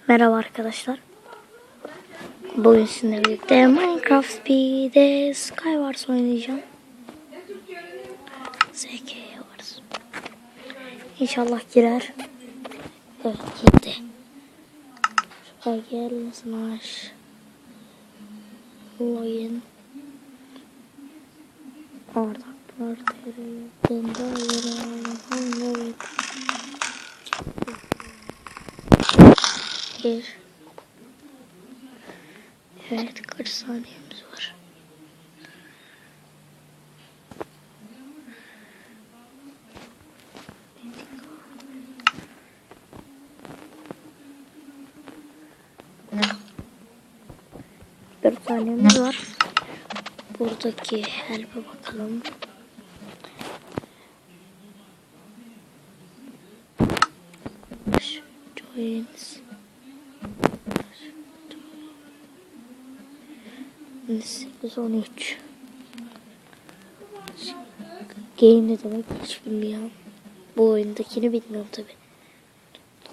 Merhaba arkadaşlar. Bugün sizinle birlikte Minecraft Speed'de Skywars oynayacağım. SK Wars. İnşallah girer. Evet, gitti. Şuraya gel. Slash login. Orada bir. Evet, kaç saniyemiz var? Bir saniyemiz var. Buradaki help'e bakalım. Joins. 8-13. Game ne demek hiç bilmiyorum. Bu oyundakini bilmiyorum tabi.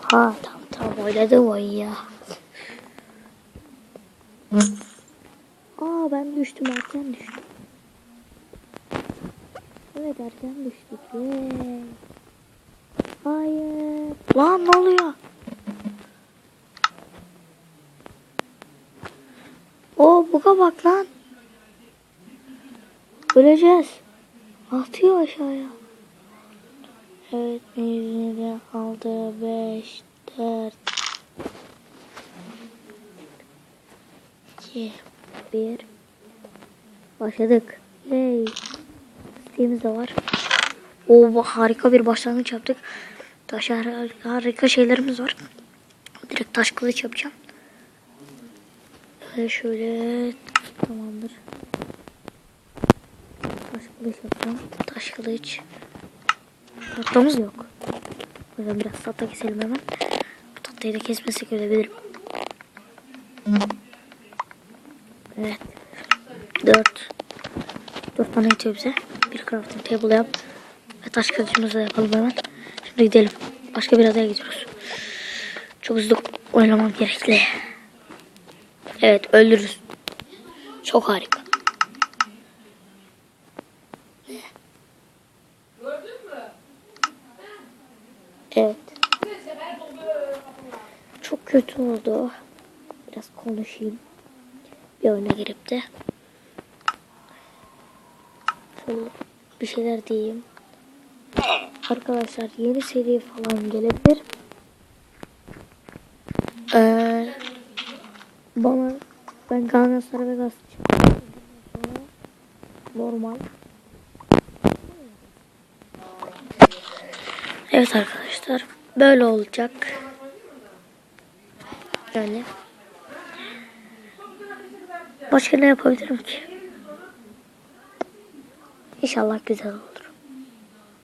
Ha tamam oynadım oyun ya. Ben düştüm, erken düştüm. Evet, erken düştük. Hayır. Lan ne oluyor? Buga bak lan. Öleceğiz. Atıyor aşağıya. Evet, yüzüne 6, 5, 4, 2, 1. Başladık. Yay. Steam'imiz de var. Harika bir başlangıç yaptık. Harika şeylerimiz var. Direkt taş kılıç yapacağım. Şöyle tamamdır. Taş kılıç yapacağım. Taş kılıç. Tahtamız yok. O yüzden biraz tahta keselim hemen. Bu tahtayı da kesmesek ölebilirim. Evet. 4 tane yetiyor bize. Bir crafting table yap. Ve taş kılıcımızı da yapalım hemen. Şimdi gidelim. Başka bir adaya gidiyoruz. Çok hızlı oynamam gerekli. Evet, öldürürüz. Çok harika. Evet. Çok kötü oldu. Biraz konuşayım. Bir oyuna girip de. Şöyle bir şeyler diyeyim. Arkadaşlar yeni seri falan gelebilir. Ben Galatasaray ve Galatasaray normal. Evet arkadaşlar, böyle olacak. Yani başka ne yapabilirim ki? İnşallah güzel olur.